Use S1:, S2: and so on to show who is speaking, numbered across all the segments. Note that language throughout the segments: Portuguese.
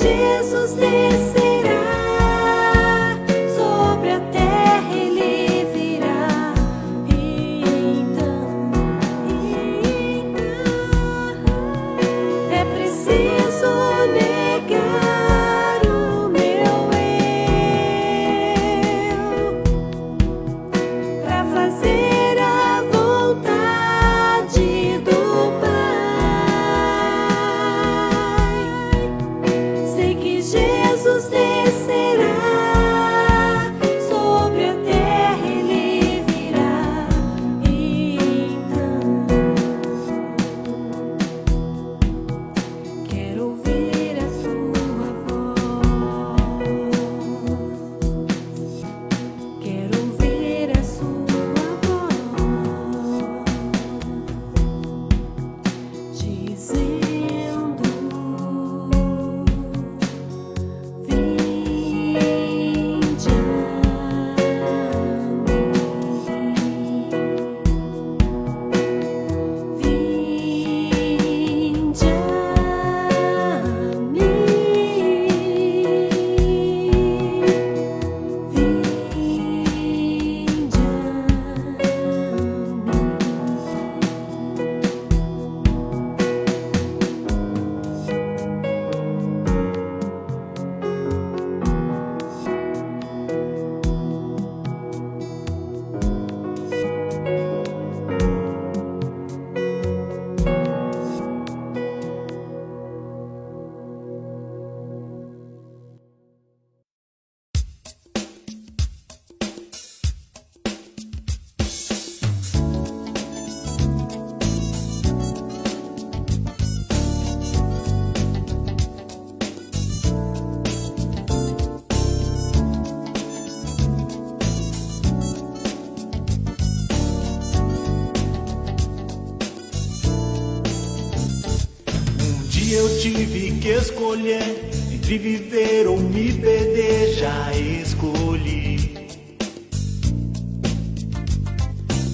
S1: Jesus descerá sobre a terra, ele virá. Então é preciso negar o meu eu para fazer a vontade do Pai. Sei que Jesus descerá sobre a terra, ele virá. Então quero ouvir a sua voz. Quero ouvir a sua voz dizendo: vinde a mim, vinde
S2: Eu tive que escolher entre viver ou me perder, já escolhi.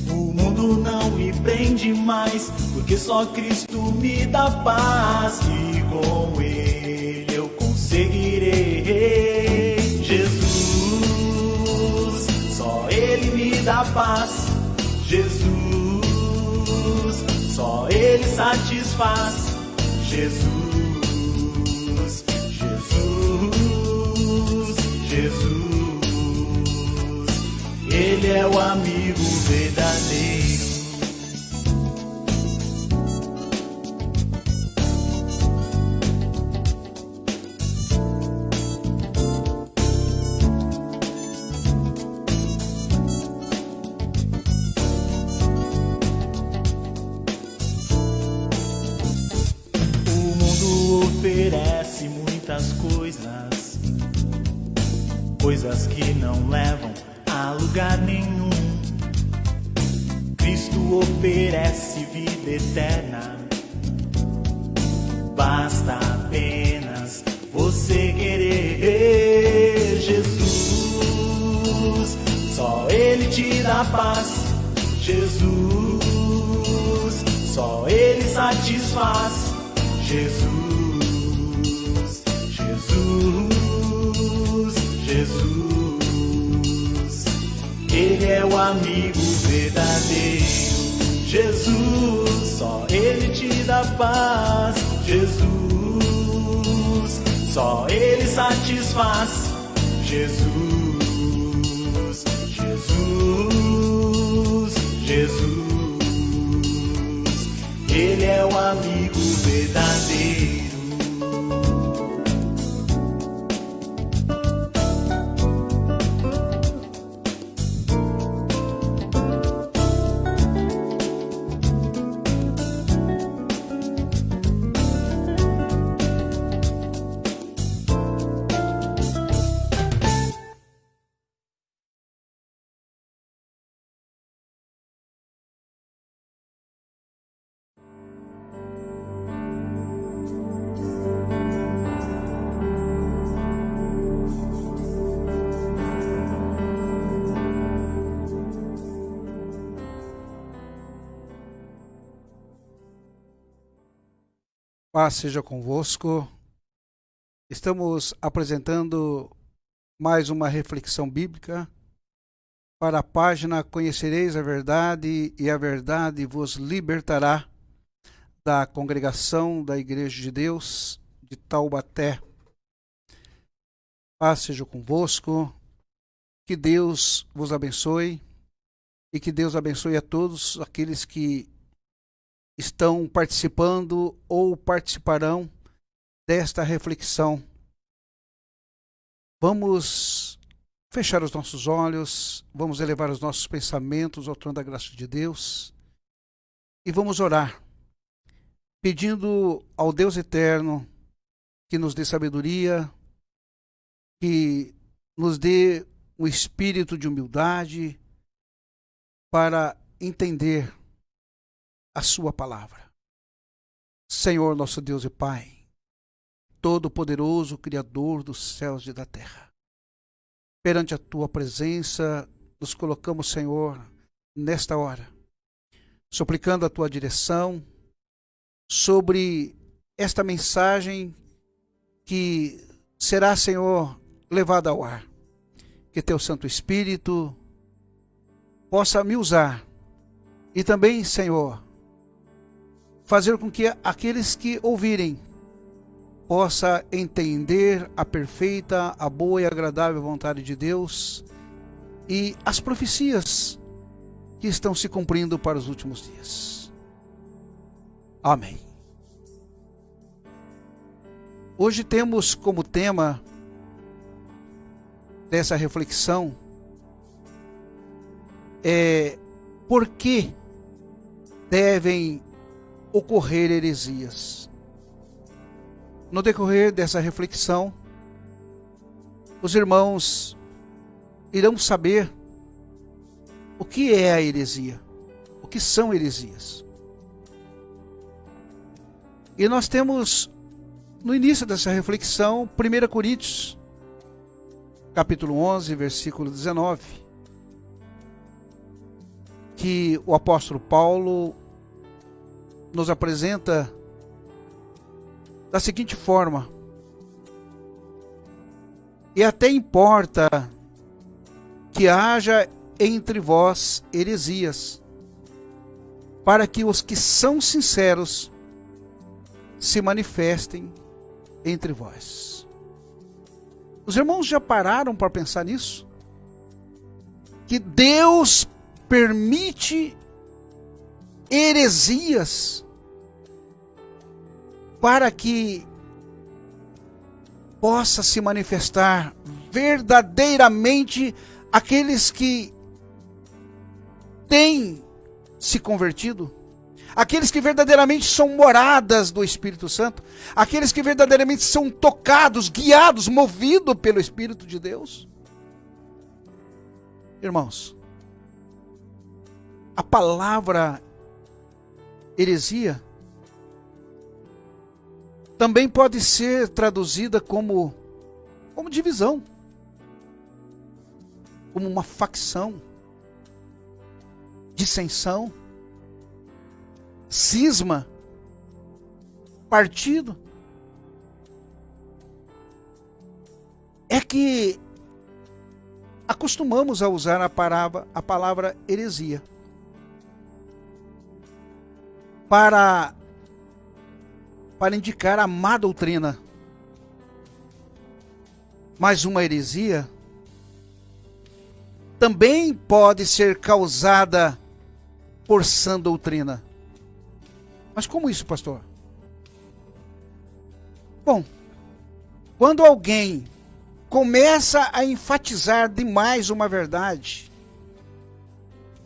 S2: O mundo não me prende mais, porque só Cristo me dá paz, e com Ele eu conseguirei. Jesus, só Ele me dá paz. Jesus, só Ele satisfaz. Jesus, Jesus, Jesus, Ele é o amigo verdadeiro. Oferece muitas coisas, coisas que não levam a lugar nenhum. Cristo oferece vida eterna, basta apenas você querer. Jesus, só Ele te dá paz. Jesus, só Ele satisfaz. Jesus, Jesus, Jesus, Ele é o amigo verdadeiro. Jesus, só Ele te dá paz. Jesus, só Ele satisfaz. Jesus, Jesus, Jesus, Ele é o amigo verdadeiro.
S3: Paz seja convosco. Estamos apresentando mais uma reflexão bíblica para a página Conhecereis a Verdade e a Verdade vos libertará, da Congregação da Igreja de Deus de Taubaté. Paz seja convosco, que Deus vos abençoe e que Deus abençoe a todos aqueles que estão participando ou participarão desta reflexão. Vamos fechar os nossos olhos, vamos elevar os nossos pensamentos ao trono da graça de Deus e vamos orar, pedindo ao Deus eterno que nos dê sabedoria, que nos dê um espírito de humildade para entender a sua palavra. Senhor, nosso Deus e Pai, Todo-Poderoso, Criador dos céus e da terra, perante a tua presença, nos colocamos, Senhor, nesta hora, suplicando a tua direção sobre esta mensagem que será, Senhor, levada ao ar. Que teu Santo Espírito possa me usar e também, Senhor, fazer com que aqueles que ouvirem possa entender a perfeita, a boa e agradável vontade de Deus e as profecias que estão se cumprindo para os últimos dias. Amém. Hoje temos como tema dessa reflexão por que devem ocorrer heresias. No decorrer dessa reflexão, os irmãos irão saber o que é a heresia, o que são heresias. E nós temos no início dessa reflexão 1 Coríntios, capítulo 11, versículo 19, que o apóstolo Paulo nos apresenta da seguinte forma: e até importa que haja entre vós heresias, para que os que são sinceros se manifestem entre vós. Os irmãos já pararam para pensar nisso? Que Deus permite heresias para que possa se manifestar verdadeiramente aqueles que têm se convertido, aqueles que verdadeiramente são moradas do Espírito Santo, aqueles que verdadeiramente são tocados, guiados, movidos pelo Espírito de Deus. Irmãos, a palavra heresia também pode ser traduzida como divisão, como uma facção, dissensão, cisma, partido. É que acostumamos a usar a palavra heresia para indicar a má doutrina. Mas uma heresia também pode ser causada por sã doutrina. Mas como isso, pastor? Bom, quando alguém começa a enfatizar demais uma verdade,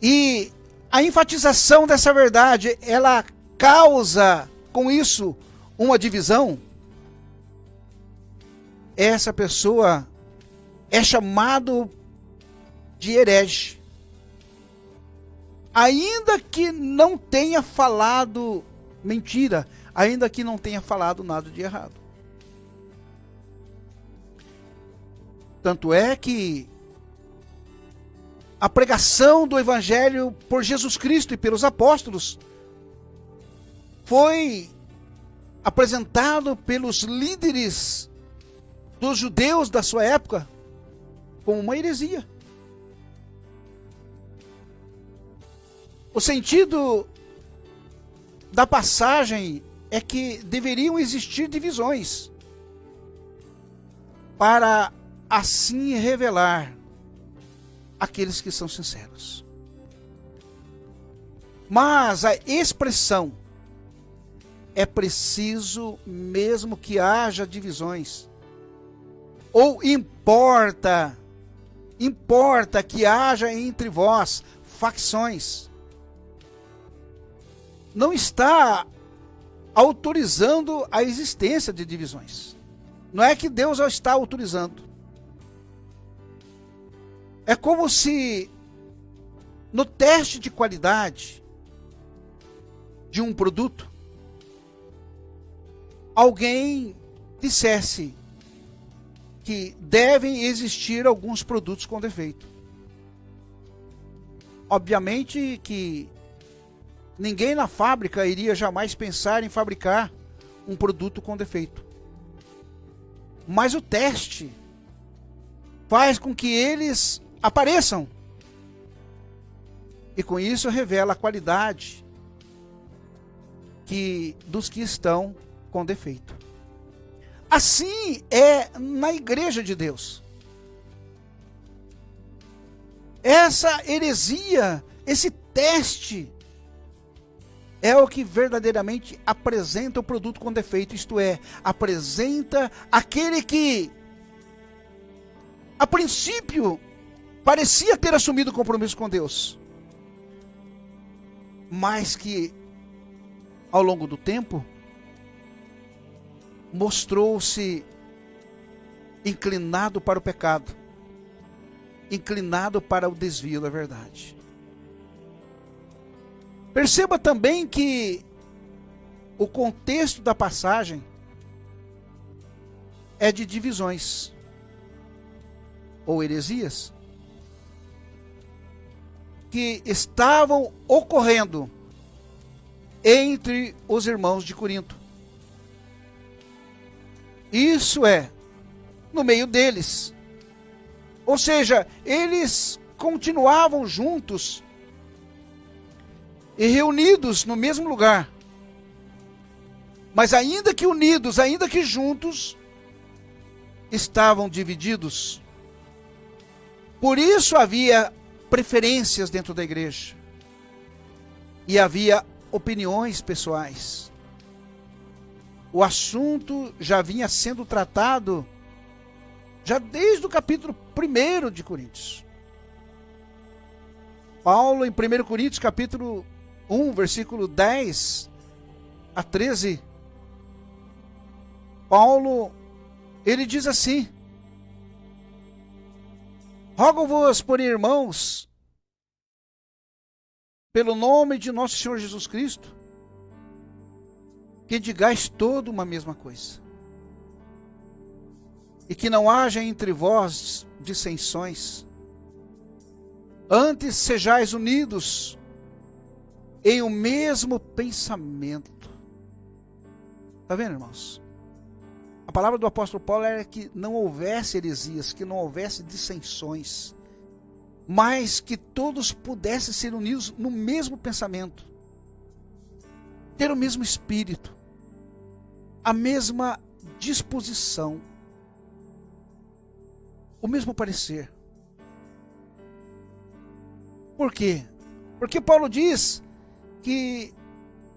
S3: e a enfatização dessa verdade, ela causa com isso uma divisão, essa pessoa é chamado de herege, ainda que não tenha falado mentira, ainda que não tenha falado nada de errado. Tanto é que a pregação do Evangelho por Jesus Cristo e pelos apóstolos foi apresentado pelos líderes dos judeus da sua época como uma heresia. O sentido da passagem é que deveriam existir divisões para assim revelar aqueles que são sinceros. Mas a expressão é preciso mesmo que haja divisões, ou importa que haja entre vós facções. Não está autorizando a existência de divisões. Não é que Deus está autorizando. É como se no teste de qualidade de um produto, alguém dissesse que devem existir alguns produtos com defeito. Obviamente que ninguém na fábrica iria jamais pensar em fabricar um produto com defeito. Mas o teste faz com que eles apareçam. E com isso revela a qualidade dos que estão com defeito. Assim é na igreja de Deus. Essa heresia, esse teste, é o que verdadeiramente apresenta o produto com defeito, isto é, apresenta aquele que, a princípio, parecia ter assumido o compromisso com Deus, mas que, ao longo do tempo, mostrou-se inclinado para o pecado, inclinado para o desvio da verdade. Perceba também que o contexto da passagem é de divisões ou heresias que estavam ocorrendo entre os irmãos de Corinto. Isso é, no meio deles. Ou seja, eles continuavam juntos e reunidos no mesmo lugar. Mas ainda que unidos, ainda que juntos, estavam divididos. Por isso havia preferências dentro da igreja. E havia opiniões pessoais. O assunto já vinha sendo tratado já desde o capítulo 1 de Coríntios. Paulo, em 1 Coríntios, capítulo 1, versículo 10 a 13, Paulo, ele diz assim: rogo-vos, porém, irmãos, pelo nome de nosso Senhor Jesus Cristo, que digais toda uma mesma coisa, e que não haja entre vós dissensões, antes sejais unidos em o mesmo pensamento. Está vendo, irmãos? A palavra do apóstolo Paulo era que não houvesse heresias, que não houvesse dissensões, mas que todos pudessem ser unidos no mesmo pensamento, ter o mesmo espírito, a mesma disposição, o mesmo parecer. Por quê? Porque Paulo diz que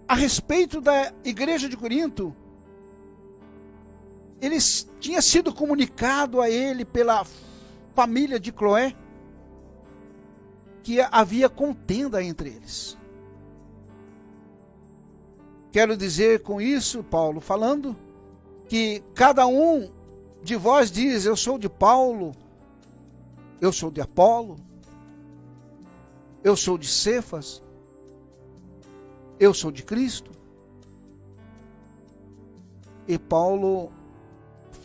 S3: a respeito da igreja de Corinto, tinha sido comunicado a ele pela família de Cloé que havia contenda entre eles. Quero dizer com isso, Paulo, falando que cada um de vós diz: eu sou de Paulo, eu sou de Apolo, eu sou de Cefas, eu sou de Cristo. E Paulo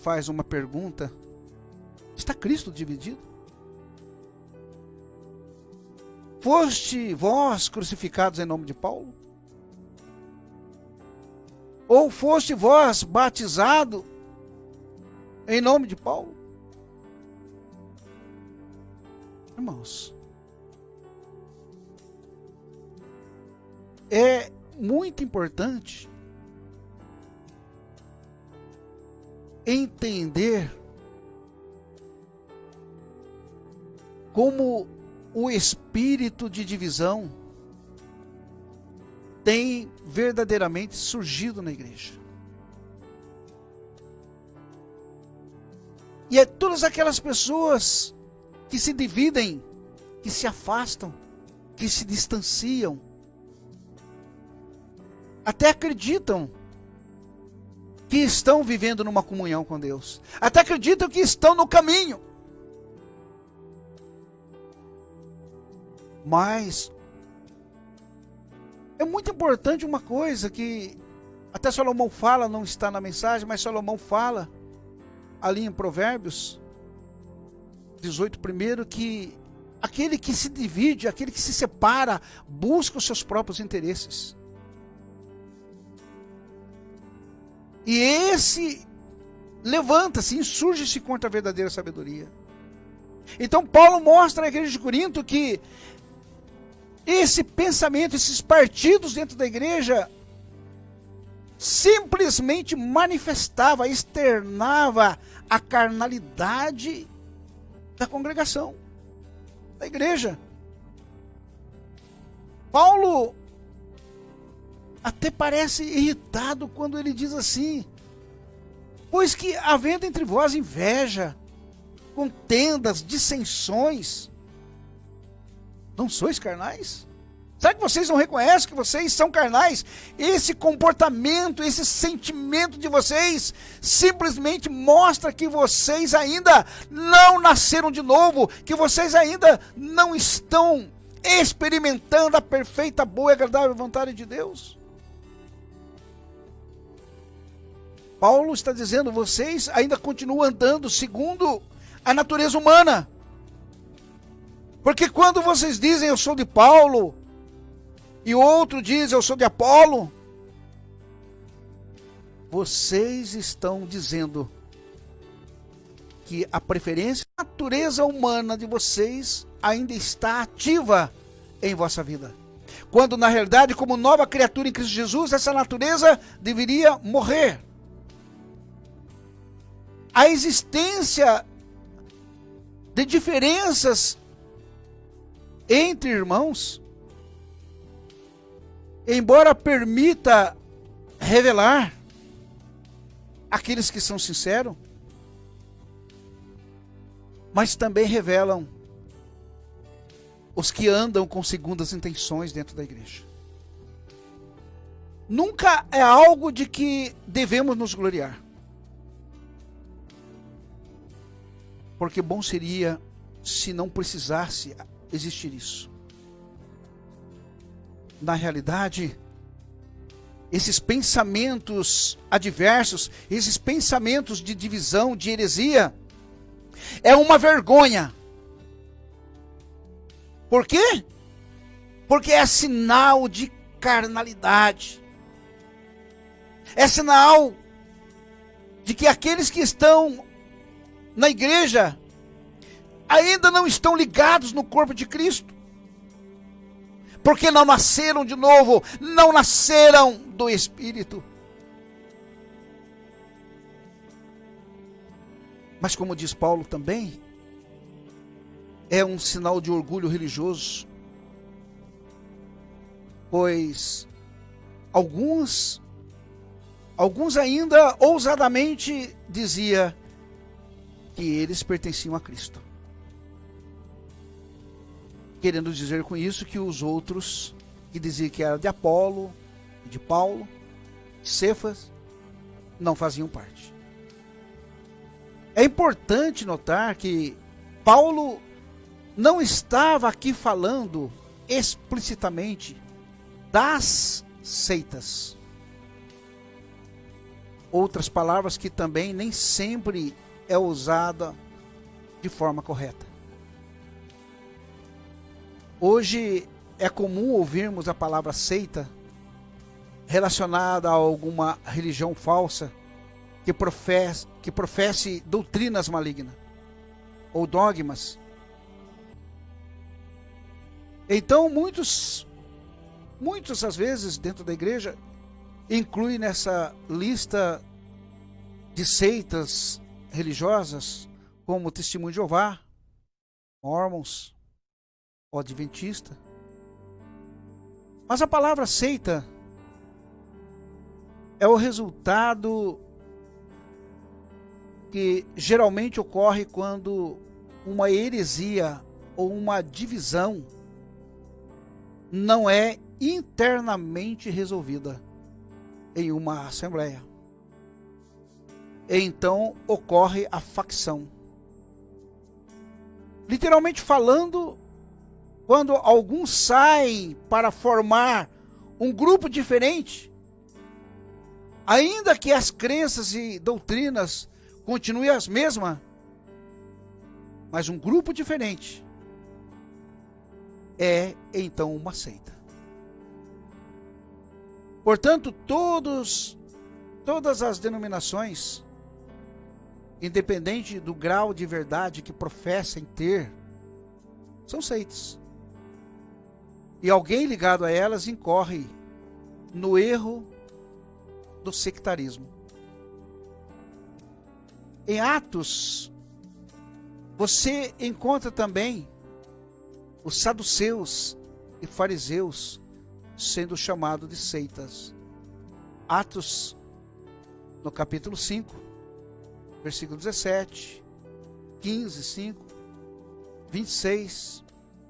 S3: faz uma pergunta: está Cristo dividido? Foste vós crucificados em nome de Paulo? Ou foste vós batizado Em nome de Paulo. Irmãos, é muito importante entender como o espírito de divisão tem verdadeiramente surgido na igreja. E é todas aquelas pessoas que se dividem, que se afastam, que se distanciam, até acreditam que estão vivendo numa comunhão com Deus, até acreditam que estão no caminho, mas é muito importante uma coisa que até Salomão fala, não está na mensagem, mas Salomão fala ali em Provérbios 18 primeiro, que aquele que se divide, aquele que se separa, busca os seus próprios interesses. E esse levanta-se, insurge-se contra a verdadeira sabedoria. Então Paulo mostra na igreja de Corinto que esse pensamento, esses partidos dentro da igreja, simplesmente manifestava, externava a carnalidade da congregação, da igreja. Paulo até parece irritado quando ele diz assim: pois que havendo entre vós inveja, contendas, dissensões, não sois carnais? Será que vocês não reconhecem que vocês são carnais? Esse comportamento, esse sentimento de vocês simplesmente mostra que vocês ainda não nasceram de novo, que vocês ainda não estão experimentando a perfeita, boa e agradável vontade de Deus. Paulo está dizendo, vocês ainda continuam andando segundo a natureza humana. Porque quando vocês dizem eu sou de Paulo, e outro diz eu sou de Apolo, vocês estão dizendo que a preferência, a natureza humana de vocês ainda está ativa em vossa vida. Quando na realidade, como nova criatura em Cristo Jesus, essa natureza deveria morrer. A existência de diferenças entre irmãos, embora permita revelar aqueles que são sinceros, mas também revelam os que andam com segundas intenções dentro da igreja. Nunca é algo de que devemos nos gloriar, porque bom seria se não precisasse existir isso. Na realidade, esses pensamentos adversos, esses pensamentos de divisão, de heresia, é uma vergonha. Por quê? Porque é sinal de carnalidade. É sinal de que aqueles que estão na igreja ainda não estão ligados no corpo de Cristo. Porque não nasceram de novo, não nasceram do Espírito. Mas como diz Paulo também, é um sinal de orgulho religioso, pois alguns ainda ousadamente dizia que eles pertenciam a Cristo, querendo dizer com isso que os outros que diziam que era de Apolo, de Paulo, de Cefas, não faziam parte. É importante notar que Paulo não estava aqui falando explicitamente das seitas. Outras palavras que também nem sempre é usada de forma correta. Hoje é comum ouvirmos a palavra seita relacionada a alguma religião falsa, que professe doutrinas malignas ou dogmas. Então muitos às vezes dentro da igreja incluem nessa lista de seitas religiosas como Testemunho de Jeová, Mormons, ou Adventista. Mas a palavra seita é o resultado que geralmente ocorre quando uma heresia ou uma divisão não é internamente resolvida em uma assembleia. Então ocorre a facção. Literalmente falando, quando alguns saem para formar um grupo diferente, ainda que as crenças e doutrinas continuem as mesmas, mas um grupo diferente é então uma seita. Portanto, todas as denominações, independente do grau de verdade que professem ter, são seitas. E alguém ligado a elas incorre no erro do sectarismo. Em Atos, você encontra também os saduceus e fariseus sendo chamados de seitas. Atos, no capítulo 5, versículo 17, 15, 5, 26,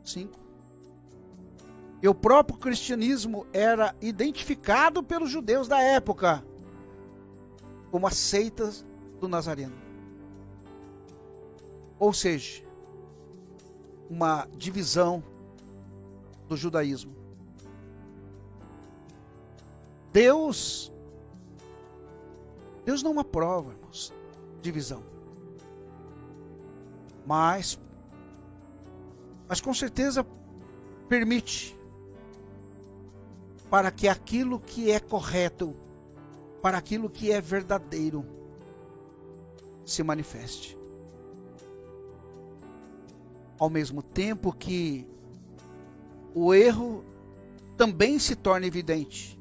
S3: 5. E o próprio cristianismo era identificado pelos judeus da época como as seitas do Nazareno. Ou seja, uma divisão do judaísmo. Deus não aprova, irmãos, divisão. Mas com certeza permite para que aquilo que é correto, para aquilo que é verdadeiro, se manifeste. Ao mesmo tempo que o erro também se torna evidente.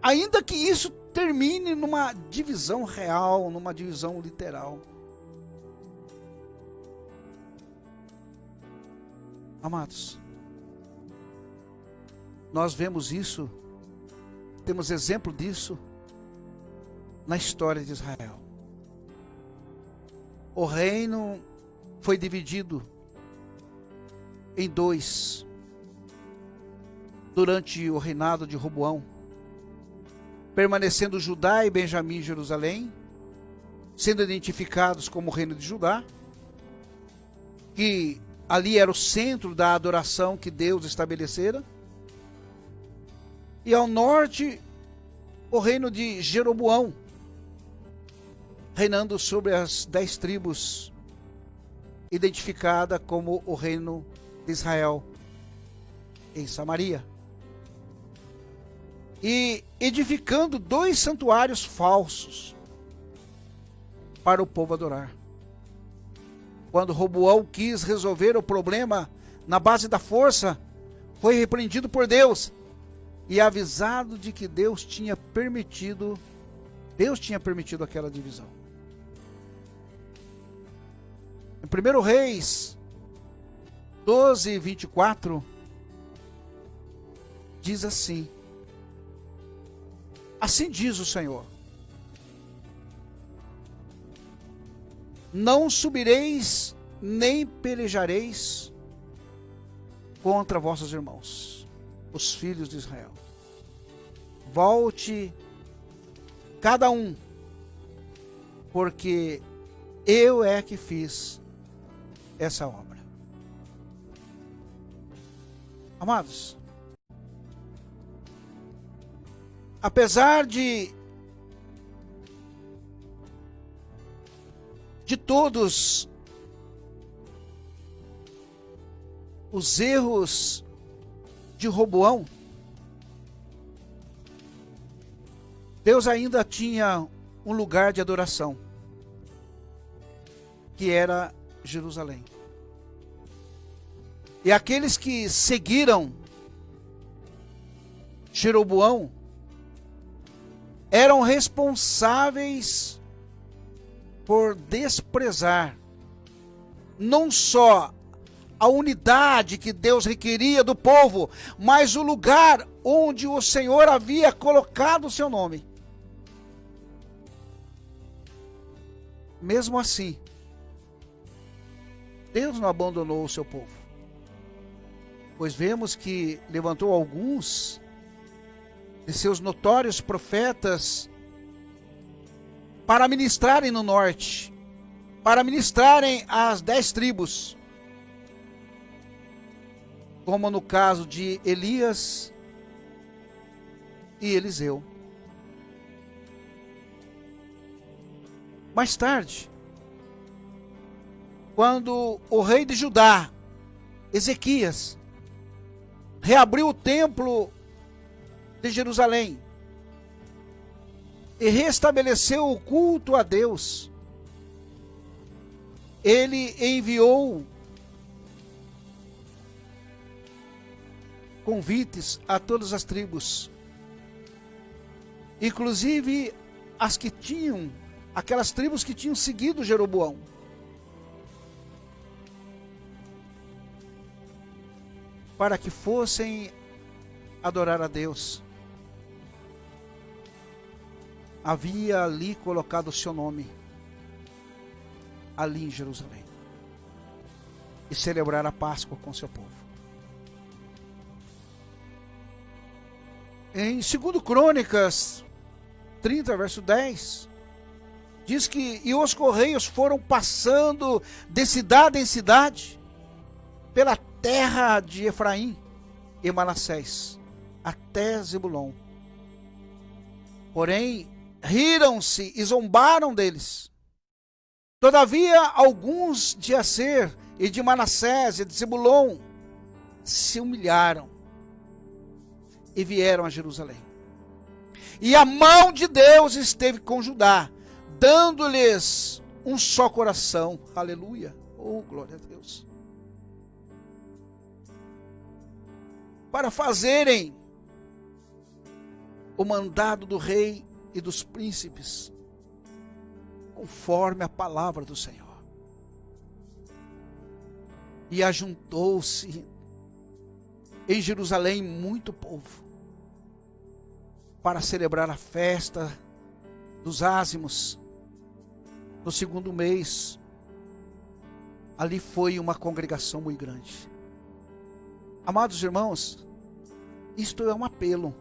S3: Ainda que isso termine numa divisão real, numa divisão literal. Amados, nós vemos isso, temos exemplo disso na história de Israel. O reino foi dividido em dois durante o reinado de Roboão, permanecendo Judá e Benjamim em Jerusalém, sendo identificados como o reino de Judá, que ali era o centro da adoração que Deus estabelecera, e ao norte o reino de Jeroboão, reinando sobre as 10 tribos, identificada como o reino de Israel em Samaria, e edificando 2 santuários falsos para o povo adorar. Quando Roboão quis resolver o problema na base da força, foi repreendido por Deus e avisado de que Deus tinha permitido aquela divisão. Em 1 Reis 12, 24, diz assim: assim diz o Senhor: não subireis nem pelejareis contra vossos irmãos, os filhos de Israel. Volte cada um, porque eu é que fiz essa obra. Amados, apesar de todos os erros de Roboão, Deus ainda tinha um lugar de adoração, que era Jerusalém. E aqueles que seguiram Jeroboão eram responsáveis por desprezar não só a unidade que Deus requeria do povo, mas o lugar onde o Senhor havia colocado o seu nome. Mesmo assim, Deus não abandonou o seu povo, pois vemos que levantou alguns de seus notórios profetas para ministrarem no norte, para ministrarem às 10 tribos, como no caso de Elias e Eliseu. Mais tarde, quando o rei de Judá, Ezequias, reabriu o templo de Jerusalém e restabeleceu o culto a Deus, ele enviou convites a todas as tribos, inclusive aquelas tribos que tinham seguido Jeroboão, para que fossem adorar a Deus. Havia ali colocado o seu nome, ali em Jerusalém, e celebrar a Páscoa com seu povo. Em 2 Crônicas 30, verso 10, diz que e os correios foram passando de cidade em cidade, pela terra de Efraim e Manassés, até Zebulon. Porém, riram-se e zombaram deles. Todavia, alguns de Aser e de Manassés e de Zebulon se humilharam e vieram a Jerusalém. E a mão de Deus esteve com Judá, dando-lhes um só coração. Aleluia. Oh, glória a Deus. Para fazerem o mandado do rei e dos príncipes, conforme a palavra do Senhor. E ajuntou-se em Jerusalém muito povo, para celebrar a festa dos ázimos, no 2º mês. Ali foi uma congregação muito grande. Amados irmãos, isto é um apelo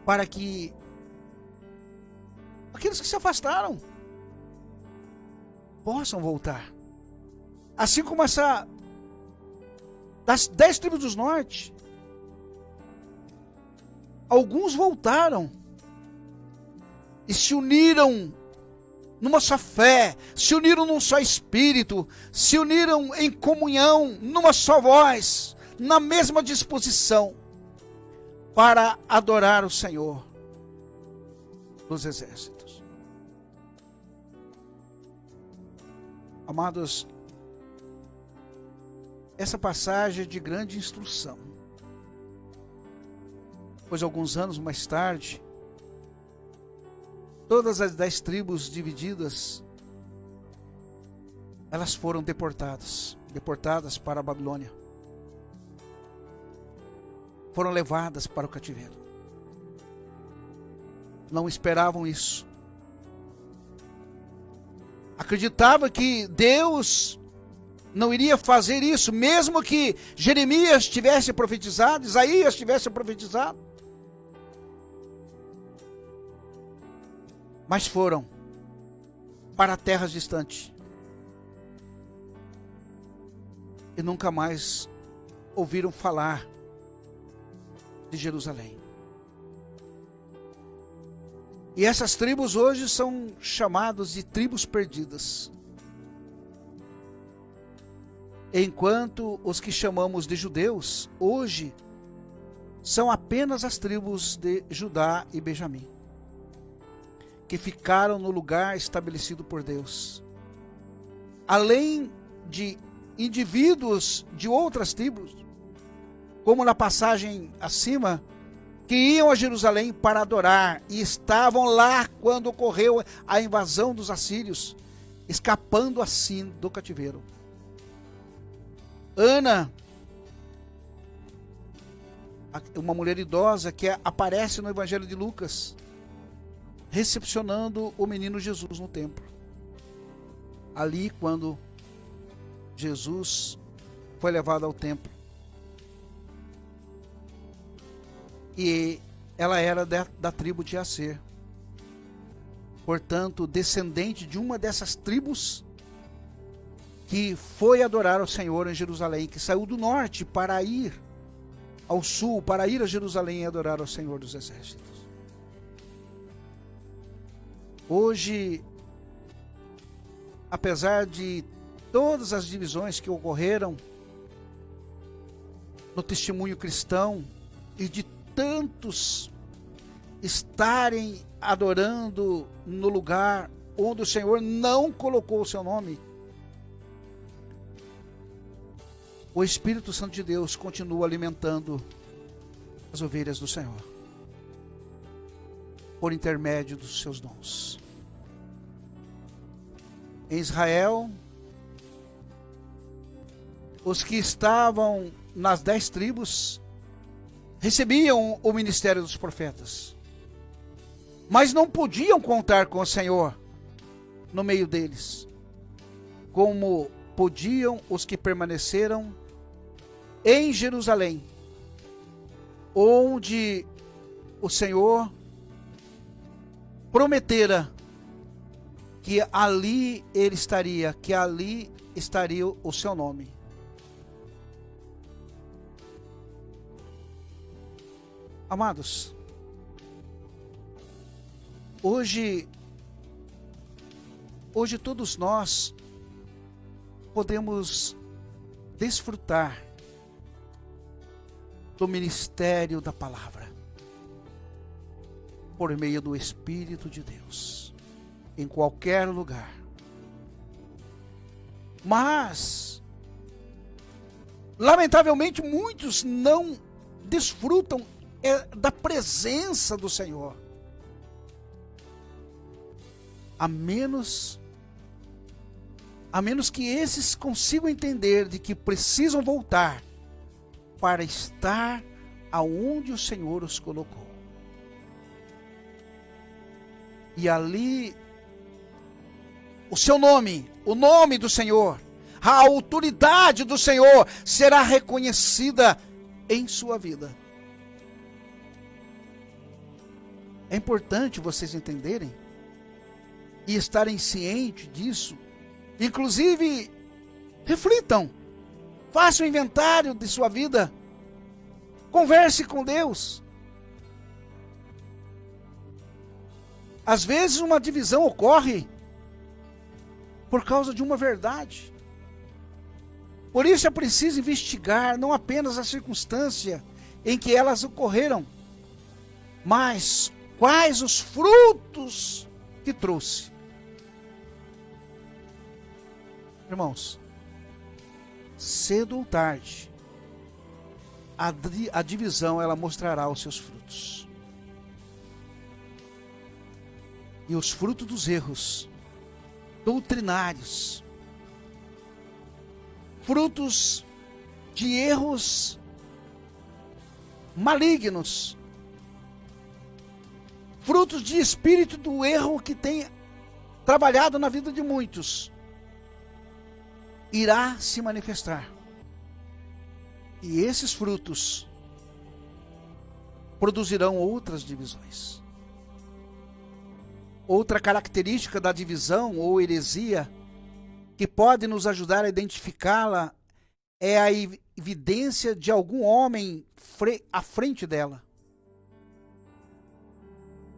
S3: para que aqueles que se afastaram possam voltar. Assim como das 10 tribos do norte, alguns voltaram e se uniram numa só fé, se uniram num só espírito, se uniram em comunhão, numa só voz, na mesma disposição, para adorar o Senhor dos exércitos. Amados, essa passagem é de grande instrução, pois alguns anos mais tarde, todas as 10 tribos divididas, elas foram deportadas para a Babilônia. Foram levadas para o cativeiro. Não esperavam isso. Acreditava que Deus não iria fazer isso, mesmo que Jeremias tivesse profetizado, Isaías tivesse profetizado. Mas foram para terras distantes e nunca mais ouviram falar de Jerusalém. E essas tribos hoje são chamadas de tribos perdidas, enquanto os que chamamos de judeus hoje são apenas as tribos de Judá e Benjamim, que ficaram no lugar estabelecido por Deus. Além de indivíduos de outras tribos, como na passagem acima, que iam a Jerusalém para adorar e estavam lá quando ocorreu a invasão dos assírios, escapando assim do cativeiro. Ana, uma mulher idosa que aparece no Evangelho de Lucas, recepcionando o menino Jesus no templo. Ali, quando Jesus foi levado ao templo. E ela era da tribo de Aser. Portanto, descendente de uma dessas tribos que foi adorar ao Senhor em Jerusalém, que saiu do norte para ir ao sul, para ir a Jerusalém e adorar ao Senhor dos Exércitos. Hoje, apesar de todas as divisões que ocorreram no testemunho cristão e de tantos estarem adorando no lugar onde o Senhor não colocou o seu nome, o Espírito Santo de Deus continua alimentando as ovelhas do Senhor por intermédio dos seus dons. Em Israel, os que estavam nas 10 tribos recebiam o ministério dos profetas, mas não podiam contar com o Senhor no meio deles, como podiam os que permaneceram em Jerusalém, onde o Senhor prometera que ali ele estaria, que ali estaria o seu nome. Amados, hoje todos nós podemos desfrutar do ministério da palavra por meio do Espírito de Deus, em qualquer lugar. Mas, lamentavelmente, muitos não desfrutam da presença do Senhor, a menos que esses consigam entender de que precisam voltar para estar aonde o Senhor os colocou. E ali o seu nome, o nome do Senhor, a autoridade do Senhor será reconhecida em sua vida. É importante vocês entenderem e estarem cientes disso. Inclusive, reflitam, façam um inventário de sua vida, converse com Deus. Às vezes uma divisão ocorre por causa de uma verdade. Por isso é preciso investigar não apenas a circunstância em que elas ocorreram, mas quais os frutos que trouxe. Irmãos, cedo ou tarde, a divisão ela mostrará os seus frutos. E os frutos dos erros doutrinários, frutos de erros malignos, frutos de espírito do erro que tem trabalhado na vida de muitos, irá se manifestar. E esses frutos produzirão outras divisões. Outra característica da divisão ou heresia que pode nos ajudar a identificá-la é a evidência de algum homem à frente dela,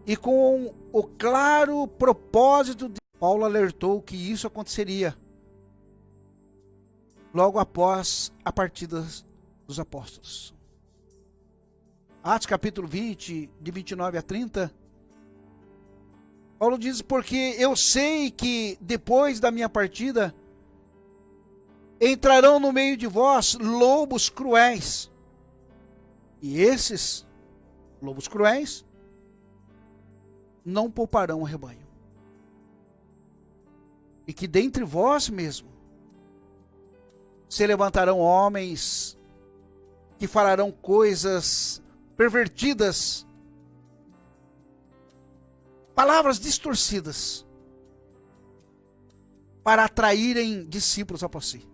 S3: e com o claro propósito de Paulo alertou que isso aconteceria logo após a partida dos apóstolos. Atos capítulo 20, de 29 a 30, Paulo diz: porque eu sei que depois da minha partida entrarão no meio de vós lobos cruéis, e esses lobos cruéis não pouparão o rebanho, e que dentre vós mesmo se levantarão homens que falarão coisas pervertidas, palavras distorcidas, para atraírem discípulos após si.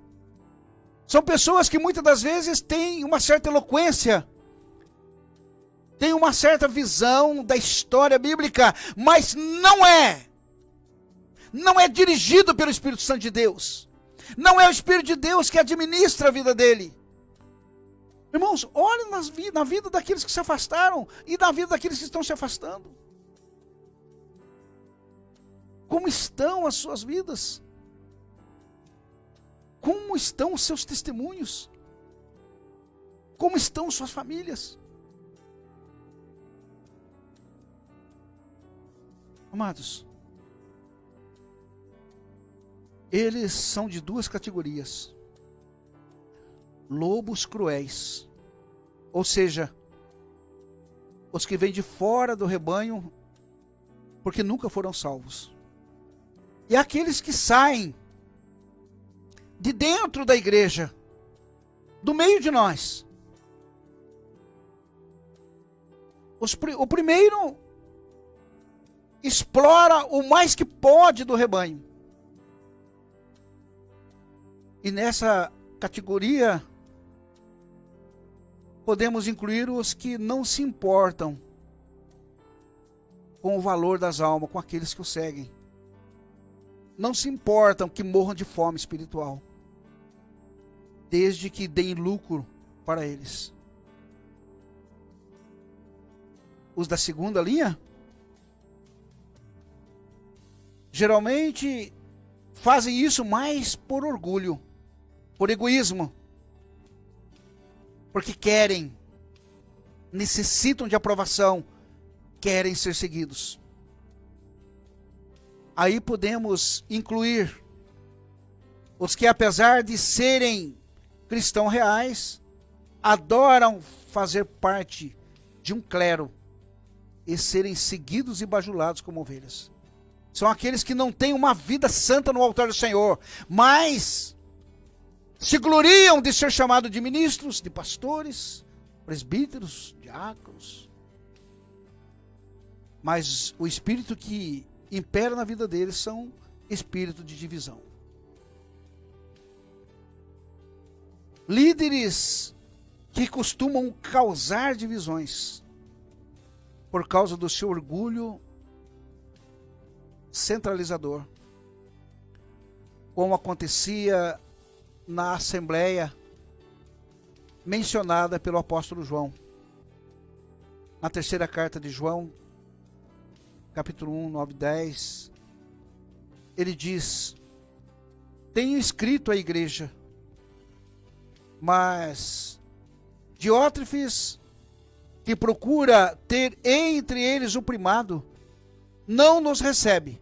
S3: São pessoas que muitas das vezes têm uma certa eloquência, têm uma certa visão da história bíblica, mas não é dirigido pelo Espírito Santo de Deus. Não é o Espírito de Deus que administra a vida dele. Irmãos, olhem na vida daqueles que se afastaram e na vida daqueles que estão se afastando. Como estão as suas vidas? Como estão os seus testemunhos? Como estão suas famílias? Amados, eles são de duas categorias: lobos cruéis, ou seja, os que vêm de fora do rebanho porque nunca foram salvos, e aqueles que saem de dentro da igreja, do meio de nós. O primeiro explora o mais que pode do rebanho, e nessa categoria podemos incluir os que não se importam com o valor das almas, com aqueles que o seguem. Não se importam que morram de fome espiritual, desde que deem lucro para eles. Os da segunda linha geralmente fazem isso mais por orgulho, por egoísmo, porque querem, necessitam de aprovação, querem ser seguidos. Aí podemos incluir os que, apesar de serem cristãos reais, adoram fazer parte de um clero e serem seguidos e bajulados como ovelhas. São aqueles que não têm uma vida santa no altar do Senhor, mas se gloriam de ser chamados de ministros, de pastores, presbíteros, diáconos. Mas o espírito que impera na vida deles são espírito de divisão. Líderes que costumam causar divisões por causa do seu orgulho centralizador, como acontecia na assembleia mencionada pelo apóstolo João, na terceira carta de João, capítulo 1, 9 e 10, ele diz: tenho escrito à igreja, mas Diótrefes, que procura ter entre eles o primado, não nos recebe.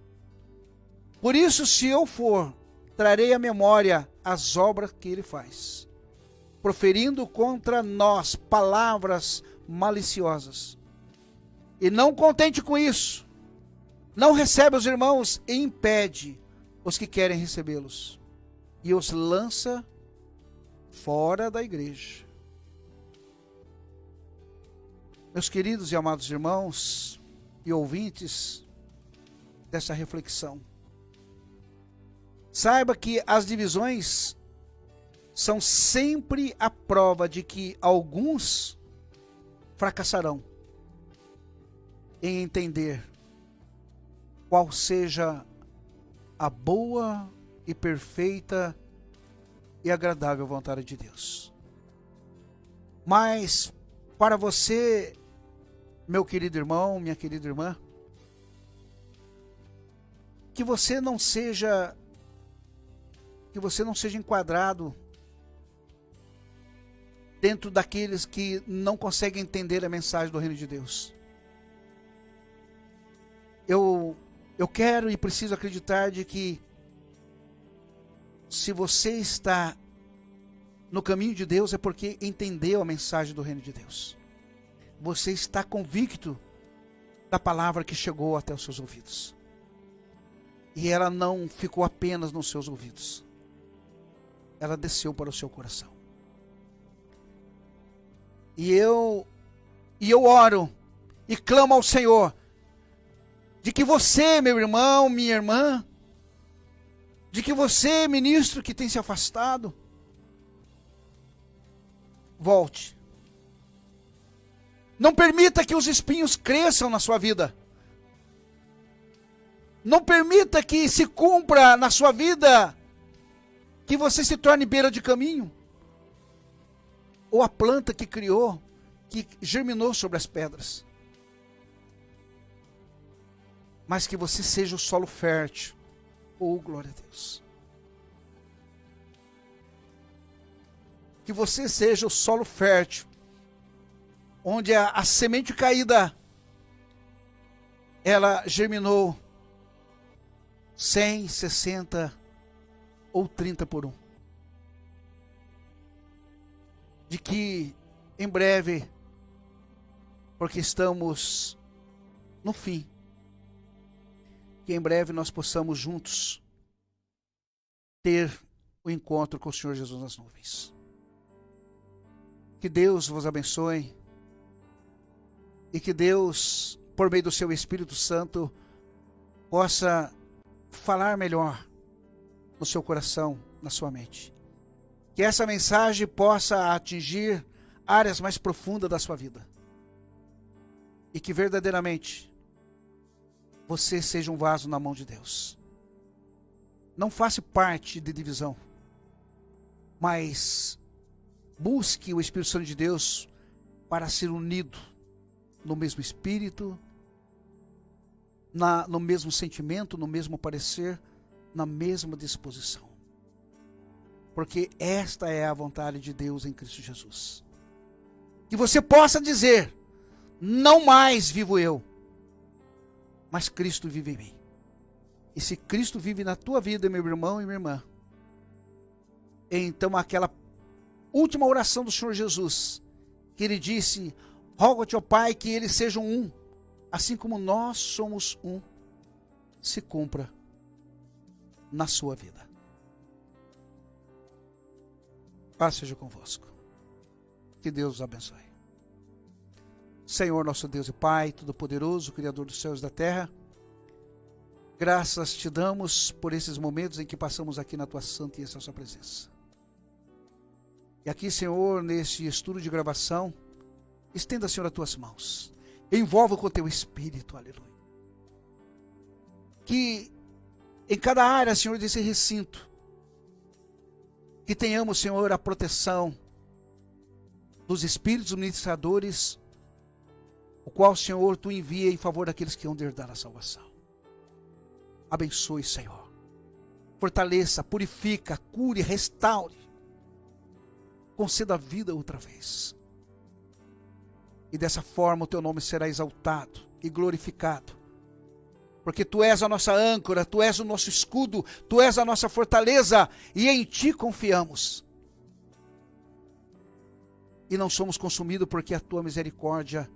S3: Por isso, se eu for, trarei à memória as obras que ele faz, proferindo contra nós palavras maliciosas. E não contente com isso, não recebe os irmãos e impede os que querem recebê-los, e os lança fora da igreja. Meus queridos e amados irmãos e ouvintes dessa reflexão, saiba que as divisões são sempre a prova de que alguns fracassarão em entender qual seja a boa e perfeita e agradável vontade de Deus. Mas para você, meu querido irmão, minha querida irmã, que você não seja enquadrado dentro daqueles que não conseguem entender a mensagem do reino de Deus. Eu quero e preciso acreditar de que se você está no caminho de Deus é porque entendeu a mensagem do reino de Deus. Você está convicto da palavra que chegou até os seus ouvidos. E ela não ficou apenas nos seus ouvidos. Ela desceu para o seu coração. E eu oro e clamo ao Senhor de que você, meu irmão, minha irmã, de que você, ministro que tem se afastado, volte. Não permita que os espinhos cresçam na sua vida. Não permita que se cumpra na sua vida que você se torne beira de caminho. Ou a planta que criou, que germinou sobre as pedras. Mas que você seja o solo fértil. Oh, glória a Deus. Que você seja o solo fértil. Onde a semente caída, ela germinou 100, 60 ou 30 por 1. De que em breve, porque estamos no fim, que em breve nós possamos juntos ter o encontro com o Senhor Jesus nas nuvens. Que Deus vos abençoe e que Deus, por meio do seu Espírito Santo, possa falar melhor no seu coração, na sua mente. Que essa mensagem possa atingir áreas mais profundas da sua vida. E que verdadeiramente você seja um vaso na mão de Deus. Não faça parte de divisão, mas busque o Espírito Santo de Deus para ser unido no mesmo espírito, no mesmo sentimento, no mesmo parecer, na mesma disposição. Porque esta é a vontade de Deus em Cristo Jesus. Que você possa dizer, não mais vivo eu, mas Cristo vive em mim. E se Cristo vive na tua vida, meu irmão e minha irmã, então aquela última oração do Senhor Jesus, que ele disse, rogo-te, ó Pai, que eles sejam um, assim como nós somos um, se cumpra na sua vida. Paz seja convosco. Que Deus os abençoe. Senhor, nosso Deus e Pai, Todo-Poderoso, Criador dos céus e da terra, graças te damos por esses momentos em que passamos aqui na tua santa e excelsa presença. E aqui, Senhor, neste estudo de gravação, estenda, Senhor, as tuas mãos. Envolva com o teu Espírito, aleluia. Que em cada área, Senhor, desse recinto, que tenhamos, Senhor, a proteção dos Espíritos ministradores, o qual, Senhor, tu envia em favor daqueles que vão herdar a salvação. Abençoe, Senhor. Fortaleça, purifica, cure, restaure. Conceda a vida outra vez. E dessa forma o teu nome será exaltado e glorificado. Porque tu és a nossa âncora, tu és o nosso escudo, tu és a nossa fortaleza e em ti confiamos. E não somos consumidos porque a tua misericórdia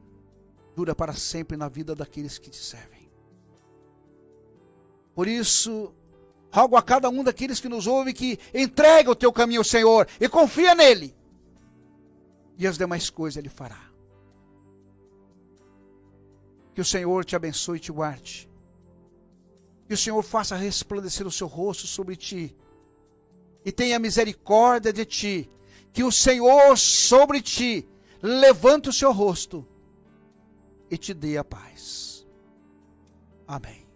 S3: dura para sempre na vida daqueles que te servem. Por isso, rogo a cada um daqueles que nos ouve que entregue o teu caminho ao Senhor e confia nele. E as demais coisas ele fará. Que o Senhor te abençoe e te guarde. Que o Senhor faça resplandecer o seu rosto sobre ti. E tenha misericórdia de ti. Que o Senhor sobre ti levante o seu rosto e te dê a paz. Amém.